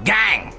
Gang!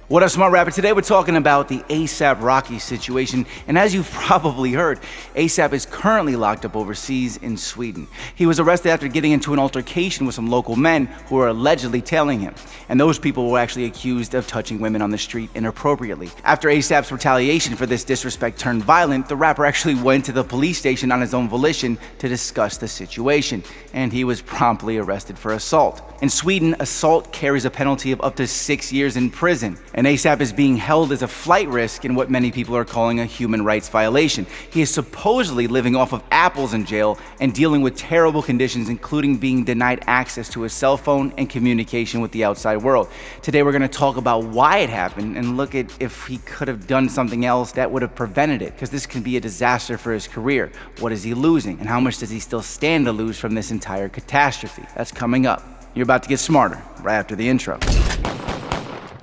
What up, Smart Rapper? Today we're talking about the A$AP Rocky situation, and as you've probably heard, A$AP is currently locked up overseas in Sweden. He was arrested after getting into an altercation with some local men who were allegedly tailing him, and those people were actually accused of touching women on the street inappropriately. After A$AP's retaliation for this disrespect turned violent, the rapper actually went to the police station on his own volition to discuss the situation, and he was promptly arrested for assault. In Sweden, assault carries a penalty of up to 6 years in prison. And A$AP is being held as a flight risk in what many people are calling a human rights violation. He is supposedly living off of apples in jail and dealing with terrible conditions, including being denied access to his cell phone and communication with the outside world. Today we're going to talk about why it happened and look at if he could have done something else that would have prevented it, because this can be a disaster for his career. What is he losing, and how much does he still stand to lose from this entire catastrophe? That's coming up. You're about to get smarter right after the intro.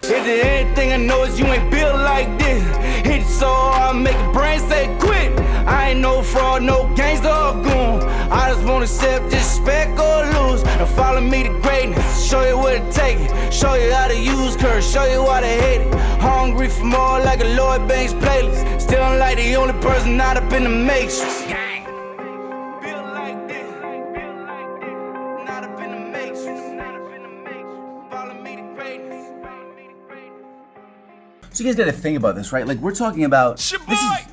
Is there anything I know is you ain't built like this? Hit it so hard, make your brain say quit. I ain't no fraud, no gangster or goon. I just wanna accept disrespect or lose. Now follow me to greatness, show you what it take. Show you how to use curse, show you how to hate it. Hungry for more like a Lloyd Banks playlist. Still like the only person not up in the matrix. So you guys gotta think about this, right? Like, we're talking about,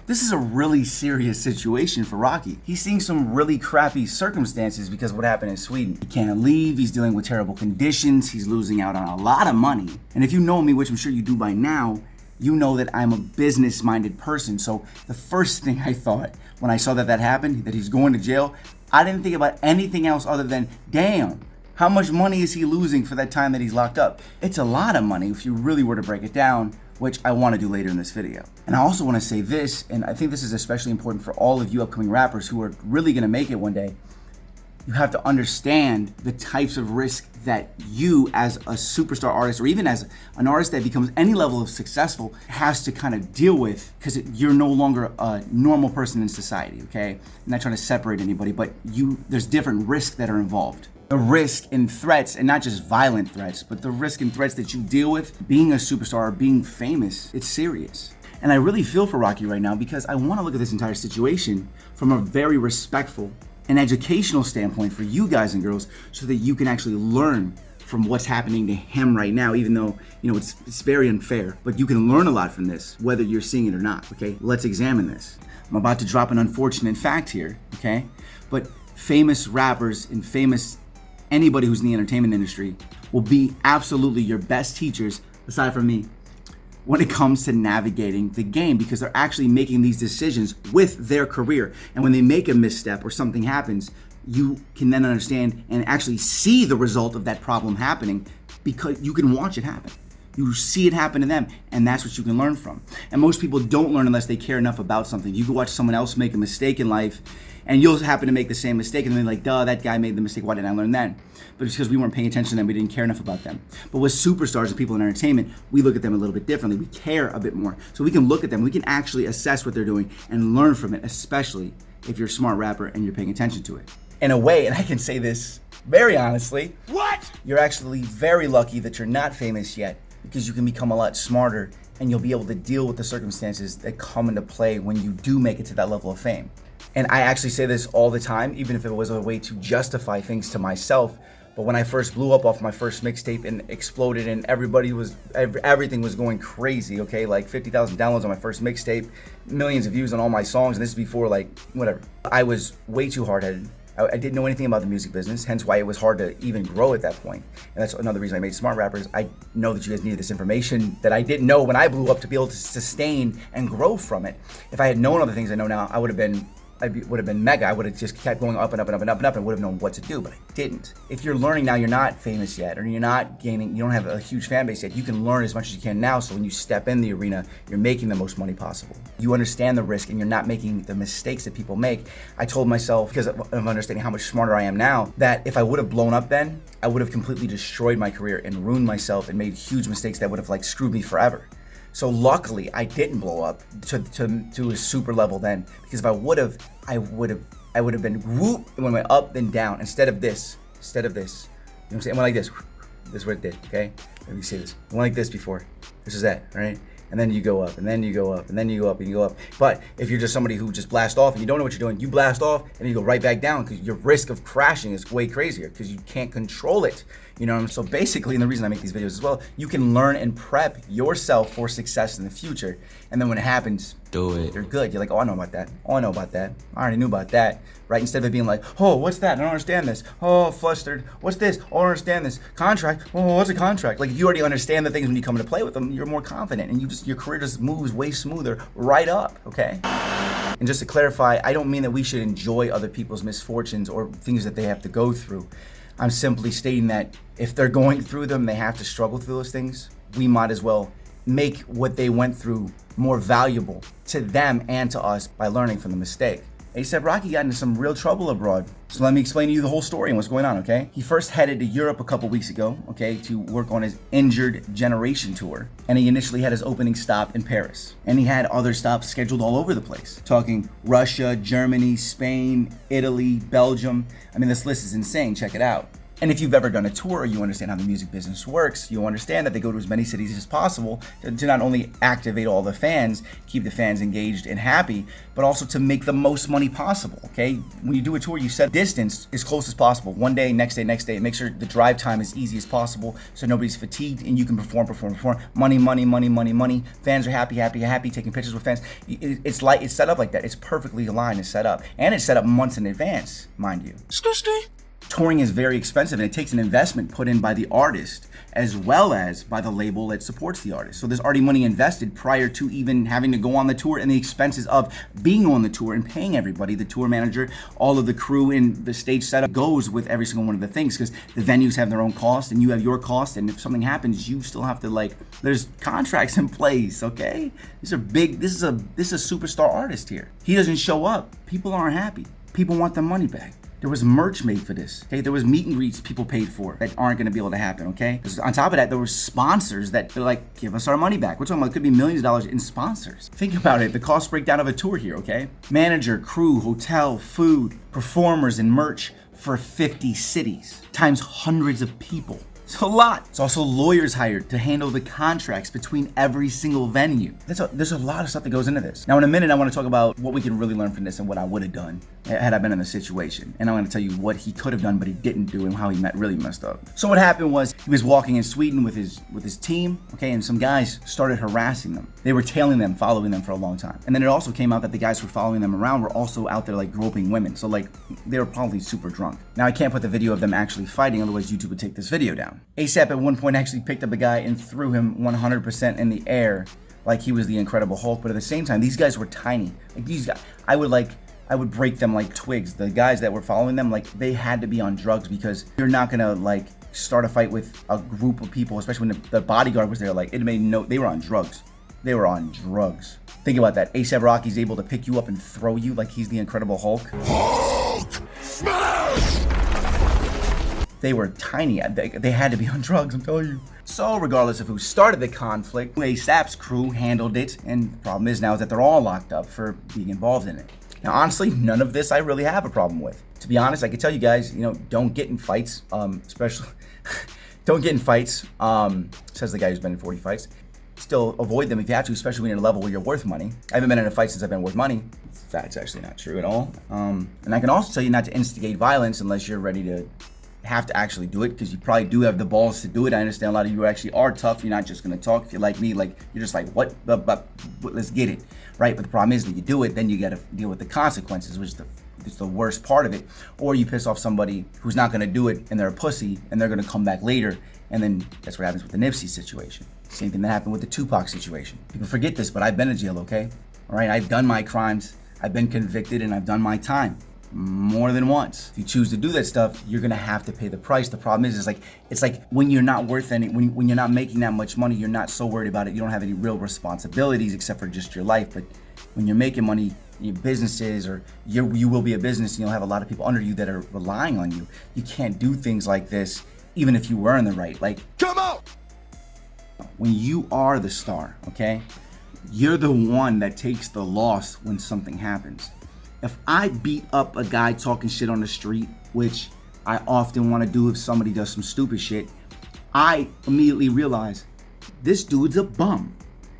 this is a really serious situation for Rocky. He's seeing some really crappy circumstances because of what happened in Sweden. He can't leave, he's dealing with terrible conditions, he's losing out on a lot of money. And if you know me, which I'm sure you do by now, you know that I'm a business-minded person. So the first thing I thought when I saw that happened, that he's going to jail, I didn't think about anything else other than, damn, how much money is he losing for that time that he's locked up? It's a lot of money if you really were to break it down, which I want to do later in this video. And I also want to say this, and I think this is especially important for all of you upcoming rappers who are really going to make it one day. You have to understand the types of risk that you as a superstar artist, or even as an artist that becomes any level of successful, has to kind of deal with, because you're no longer a normal person in society, okay? I'm not trying to separate anybody, but there's different risks that are involved. The risk and threats, and not just violent threats, but the risk and threats that you deal with being a superstar or being famous, it's serious. And I really feel for Rocky right now because I want to look at this entire situation from a very respectful and educational standpoint for you guys and girls, so that you can actually learn from what's happening to him right now, even though, you know, it's very unfair, but you can learn a lot from this, whether you're seeing it or not, okay? Let's examine this. I'm about to drop an unfortunate fact here, okay? But famous rappers and anybody who's in the entertainment industry will be absolutely your best teachers, aside from me, when it comes to navigating the game, because they're actually making these decisions with their career. And when they make a misstep or something happens, you can then understand and actually see the result of that problem happening, because you can watch it happen. You see it happen to them, and that's what you can learn from. And most people don't learn unless they care enough about something. You can watch someone else make a mistake in life, and you'll happen to make the same mistake, and then like, duh, that guy made the mistake, why didn't I learn that? But it's because we weren't paying attention to them, we didn't care enough about them. But with superstars and people in entertainment, we look at them a little bit differently. We care a bit more. So we can look at them, we can actually assess what they're doing and learn from it, especially if you're a smart rapper and you're paying attention to it. In a way, and I can say this very honestly, you're actually very lucky that you're not famous yet, because you can become a lot smarter and you'll be able to deal with the circumstances that come into play when you do make it to that level of fame. And I actually say this all the time, even if it was a way to justify things to myself. But when I first blew up off my first mixtape and exploded, and everything was going crazy, okay? Like 50,000 downloads on my first mixtape, millions of views on all my songs, and this is before, like, whatever. I was way too hard-headed. I didn't know anything about the music business, hence why it was hard to even grow at that point. And that's another reason I made Smart Rappers. I know that you guys needed this information that I didn't know when I blew up to be able to sustain and grow from it. If I had known all the things I know now, I would have been mega. I would have just kept going up and up and up and up and up and would have known what to do, but I didn't. If you're learning now, you're not famous yet, or you're not gaining, you don't have a huge fan base yet, you can learn as much as you can now, so when you step in the arena, you're making the most money possible. You understand the risk and you're not making the mistakes that people make. I told myself, because of understanding how much smarter I am now, that if I would have blown up then, I would have completely destroyed my career and ruined myself and made huge mistakes that would have like screwed me forever. So luckily, I didn't blow up to a super level then, because if I would have, I would have been whoop and went up then down instead of this. You know what I'm saying? I went like this. This is what it did, okay? Let me say this. It went like this before. This is that, right? And then you go up, and then you go up, and then you go up, and you go up. But if you're just somebody who just blasts off and you don't know what you're doing, you blast off and you go right back down because your risk of crashing is way crazier because you can't control it. You know what I mean? So basically, and the reason I make these videos as well, you can learn and prep yourself for success in the future. And then when it happens, do it. You're good. You're like, oh, I know about that. Oh, I know about that. I already knew about that, right? Instead of it being like, oh, what's that? I don't understand this. Oh, flustered. What's this? Oh, I don't understand this. Contract. Oh, what's a contract? Like, if you already understand the things when you come into play with them, you're more confident, and your career just moves way smoother right up. Okay. And just to clarify, I don't mean that we should enjoy other people's misfortunes or things that they have to go through. I'm simply stating that if they're going through them, they have to struggle through those things. We might as well make what they went through more valuable to them and to us by learning from the mistake. A$AP Rocky got into some real trouble abroad. So let me explain to you the whole story and what's going on, okay? He first headed to Europe a couple weeks ago, okay, to work on his Injured Generation tour. And he initially had his opening stop in Paris. And he had other stops scheduled all over the place. Talking Russia, Germany, Spain, Italy, Belgium. I mean, this list is insane. Check it out. And if you've ever done a tour, you understand how the music business works. You understand that they go to as many cities as possible to not only activate all the fans, keep the fans engaged and happy, but also to make the most money possible, okay? When you do a tour, you set distance as close as possible. One day, next day, next day. Make sure the drive time is easy as possible so nobody's fatigued and you can perform. Money, money, money, money, money. Fans are happy, taking pictures with fans. It's set up like that. It's perfectly aligned and set up. And it's set up months in advance, mind you. Excuse me? Touring is very expensive, and it takes an investment put in by the artist as well as by the label that supports the artist. So there's already money invested prior to even having to go on the tour, and the expenses of being on the tour and paying everybody, the tour manager, all of the crew, and the stage setup goes with every single one of the things because the venues have their own cost and you have your cost, and if something happens, you still have to there's contracts in place, okay? These are big. This is a superstar artist here. He doesn't show up. People aren't happy. People want their money back. There was merch made for this, okay? There was meet and greets people paid for that aren't gonna be able to happen, okay? On top of that, there were sponsors that they're like, give us our money back. We're talking about it could be millions of dollars in sponsors. Think about it, the cost breakdown of a tour here, okay? Manager, crew, hotel, food, performers, and merch for 50 cities, times hundreds of people. It's a lot. It's also lawyers hired to handle the contracts between every single venue. There's a lot of stuff that goes into this. Now in a minute, I want to talk about what we can really learn from this and what I would have done had I been in the situation. And I'm going to tell you what he could have done, but he didn't do, and how he really messed up. So what happened was he was walking in Sweden with his team, okay, and some guys started harassing them. They were tailing them, following them for a long time. And then it also came out that the guys who were following them around were also out there groping women. So they were probably super drunk. Now I can't put the video of them actually fighting, otherwise YouTube would take this video down. A$AP at one point actually picked up a guy and threw him 100% in the air like he was the Incredible Hulk, but at the same time, these guys were tiny. These guys, I would break them like twigs. The guys that were following them, they had to be on drugs because you're not gonna start a fight with a group of people, especially when the bodyguard was there. They were on drugs. They were on drugs. Think about that. A$AP Rocky's able to pick you up and throw you like he's the Incredible Hulk. Hulk smash! They were tiny. They had to be on drugs, I'm telling you. So regardless of who started the conflict, A$AP's crew handled it, and the problem is now that they're all locked up for being involved in it. Now honestly, none of this I really have a problem with. To be honest, I can tell you guys, don't get in fights, especially, don't get in fights, says the guy who's been in 40 fights. Still avoid them if you have to, especially when you're at a level where you're worth money. I haven't been in a fight since I've been worth money. That's actually not true at all. And I can also tell you not to instigate violence unless you're ready to have to actually do it, because you probably do have the balls to do it. I understand a lot of you actually are tough. You're not just going to talk. If you're like me, you're just what? But let's get it, right? But the problem is that you do it, then you got to deal with the consequences, which is the worst part of it. Or you piss off somebody who's not going to do it, and they're a pussy, and they're going to come back later, and then that's what happens with the Nipsey situation. Same thing that happened with the Tupac situation. People forget this, but I've been in jail, okay? All right, I've done my crimes. I've been convicted, and I've done my time. More than once. If you choose to do that stuff, you're gonna have to pay the price. The problem is it's like when you're not worth any, when you're not making that much money, you're not so worried about it. You don't have any real responsibilities except for just your life. But when you're making money, your businesses, or you will be a business, and you'll have a lot of people under you that are relying on you. You can't do things like this, even if you were in the right. Come out! When you are the star, okay, you're the one that takes the loss when something happens. If I beat up a guy talking shit on the street, which I often want to do if somebody does some stupid shit, I immediately realized this dude's a bum.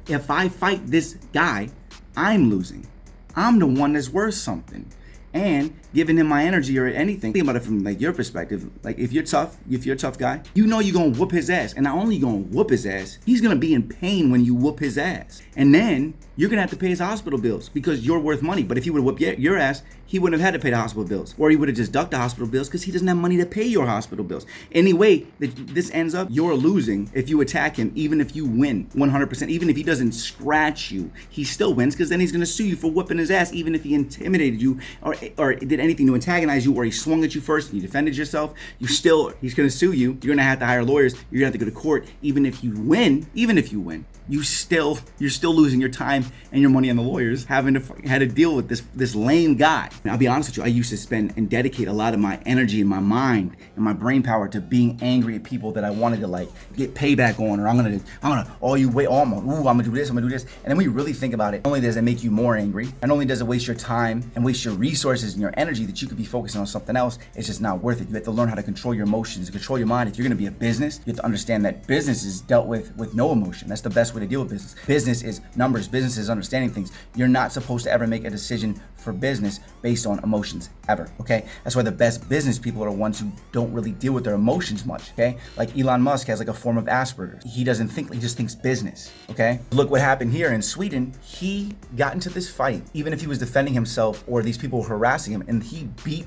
If I fight this guy, I'm losing. I'm the one that's worth something. And giving him my energy or anything. Think about it from like your perspective. Like if you're a tough guy, you know you're gonna whoop his ass. And not only you gonna whoop his ass, he's gonna be in pain when you whoop his ass. And then you're gonna have to pay his hospital bills because you're worth money. But if he would have whooped your ass, he wouldn't have had to pay the hospital bills. Or he would have just ducked the hospital bills because he doesn't have money to pay your hospital bills. Anyway, this ends up, you're losing if you attack him, even if you win 100%. Even if he doesn't scratch you, he still wins because then he's gonna sue you for whooping his ass, even if he intimidated you or did anything to antagonize you, or he swung at you first and you defended yourself. He's gonna sue you. You're gonna have to hire lawyers. You're gonna have to go to court. Even if you win, you're still losing your time and your money on the lawyers had to deal with this lame guy. And I'll be honest with you, I used to spend and dedicate a lot of my energy and my mind and my brain power to being angry at people that I wanted to like get payback on, or I'm gonna I'm gonna do this. And then when you really think about it, not only does it make you more angry, and only does it waste your time and waste your resources and your energy that you could be focusing on something else, it's just not worth it. You have to learn how to control your emotions and control your mind. If you're gonna be a business, you have to understand that business is dealt with no emotion. That's the best way to deal with business. Business is numbers. Business is understanding things. You're not supposed to ever make a decision for business based on emotions ever, okay? That's why the best business people are the ones who don't really deal with their emotions much, okay? Like Elon Musk has like a form of Asperger's. He doesn't think, he just thinks business, okay? Look what happened here in Sweden. He got into this fight, even if he was defending himself or these people were harassing him, and he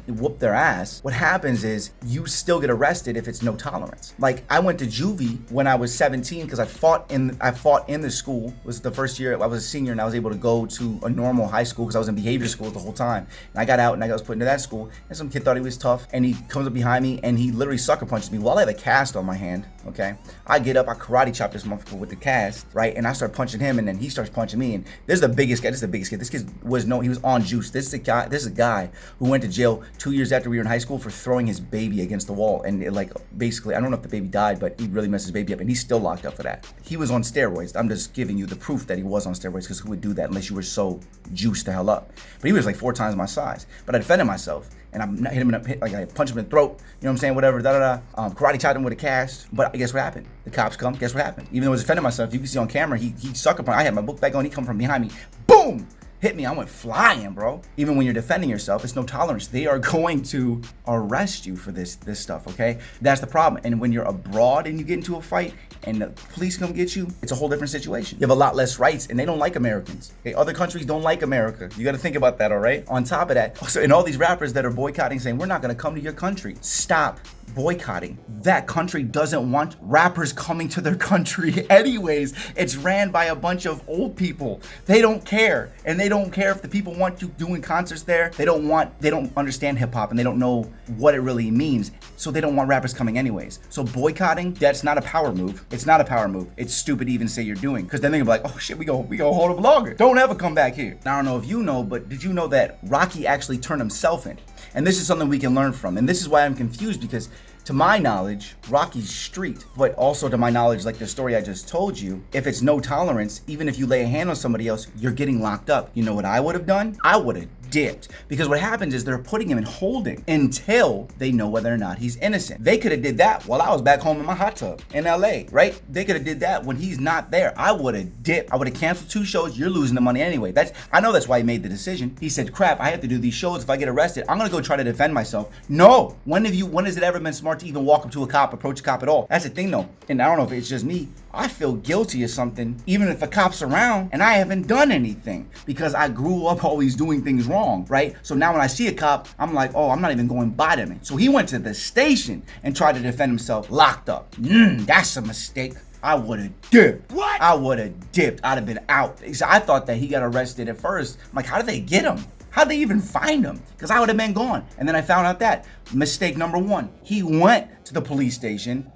whooped their ass. What happens is you still get arrested if it's no tolerance. Like I went to juvie when I was 17 because I fought in the school. It was the first year I was a senior and I was able to go to a normal high school because I was in behavior school the whole time. And I got out and I was put into that school, and some kid thought he was tough and he comes up behind me and he literally sucker punches me while I have a cast on my hand, okay? I get up, I karate chop this motherfucker with the cast, right? And I start punching him and then he starts punching me, and this is the biggest kid. This kid he was on juice. This is a guy who went to jail 2 years after we were in high school for throwing his baby against the wall, and it, like basically, I don't know if the baby died, but he really messed his baby up and he's still locked up for that. He was on steroids. I'm just giving you the proof that he was on steroids, because who would do that unless you were so juiced the hell up? But he was like 4 times my size. But I defended myself, and I hit him I punched him in the throat, you know what I'm saying, whatever, karate chopped him with a cast. But guess what happened? The cops come, guess what happened? Even though I was defending myself, you can see on camera, he sucker punched. I had my book bag on, he come from behind me, boom! Hit me, I went flying, bro. Even when you're defending yourself, it's no tolerance. They are going to arrest you for this stuff, okay? That's the problem. And when you're abroad and you get into a fight and the police come get you, it's a whole different situation. You have a lot less rights, and they don't like Americans. Okay? Other countries don't like America. You gotta think about that, all right? On top of that, so and all these rappers that are boycotting, saying, we're not gonna come to your country. Stop boycotting. That country doesn't want rappers coming to their country anyways. It's ran by a bunch of old people. They don't care. And they don't care if the people want you doing concerts there. They don't understand hip hop, and they don't know what it really means. So they don't want rappers coming anyways. So boycotting, that's not a power move. It's not a power move. It's stupid to even say you're doing, because then they're gonna be like, oh shit, we go hold a blogger. Don't ever come back here. Now, I don't know if you know, but did you know that Rocky actually turned himself in? And this is something we can learn from. And this is why I'm confused, because to my knowledge, Rocky's street, but also to my knowledge, like the story I just told you, if it's no tolerance, even if you lay a hand on somebody else, you're getting locked up. You know what I would have done? I would have dipped, because what happens is they're putting him in holding until they know whether or not he's innocent. They could have did that while I was back home in my hot tub in LA, right? They could have did that when he's not there. I would have dipped. I would have canceled 2 shows. You're losing the money anyway. I know that's why he made the decision. He said, crap, I have to do these shows. If I get arrested, I'm gonna go try to defend myself. No, when has it ever been smart to even walk up to a cop, approach a cop at all? That's the thing though. And I don't know if it's just me, I feel guilty of something even if a cop's around and I haven't done anything, because I grew up always doing things wrong, right? So now when I see a cop, I'm like, oh, I'm not even going by them. So he went to the station and tried to defend himself, locked up. That's a mistake. I would have dipped. What? I would have dipped. I'd have been out. I thought that he got arrested at first. I'm like, how did they get him? How'd they even find him? Because I would have been gone. And then I found out that mistake number 1. He went to the police station.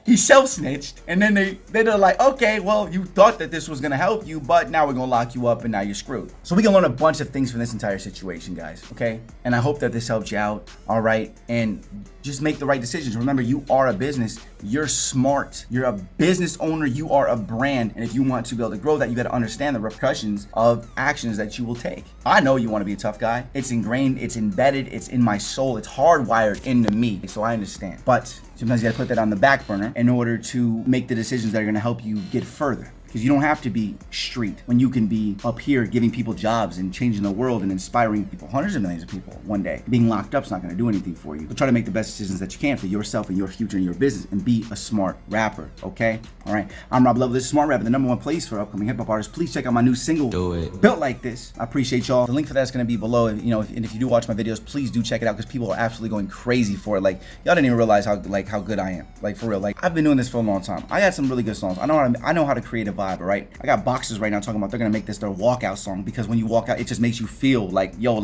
He self-snitched, and then they're like, okay, well, you thought that this was gonna help you, but now we're gonna lock you up and now you're screwed. So we can learn a bunch of things from this entire situation, guys, okay? And I hope that this helped you out, all right? And just make the right decisions. Remember, you are a business. You're smart. You're a business owner. You are a brand. And if you want to be able to grow that, you got to understand the repercussions of actions that you will take. I know you want to be a tough guy. It's ingrained. It's embedded. It's in my soul. It's hardwired into me. So I understand. But Sometimes you gotta put that on the back burner in order to make the decisions that are gonna help you get further. Because you don't have to be street when you can be up here giving people jobs and changing the world and inspiring people, hundreds of millions of people one day. Being locked up's not gonna do anything for you. So try to make the best decisions that you can for yourself and your future and your business, and be a smart rapper, okay? All right, I'm Rob Love. This is Smart Rapper, the #1 place for upcoming hip hop artists. Please check out my new single, Do It. Built Like This. I appreciate y'all. The link for that's gonna be below. And, and if you do watch my videos, please do check it out because people are absolutely going crazy for it. Like, y'all didn't even realize how good I am. Like, for real. Like, I've been doing this for a long time. I got some really good songs. I know how to create a vibe, all right? I got boxers right now talking about they're gonna make this their walkout song because when you walk out, it just makes you feel like, yo,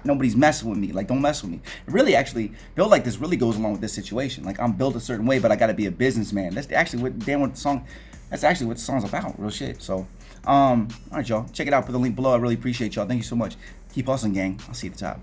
nobody's messing with me. Like, don't mess with me. It really, actually, Built Like This really goes along with this situation. Like, I'm built a certain way, but I gotta be a businessman. That's actually what the song's about. Real shit. So, all right, y'all, check it out. Put the link below. I really appreciate y'all. Thank you so much. Keep hustling, gang. I'll see you at the top.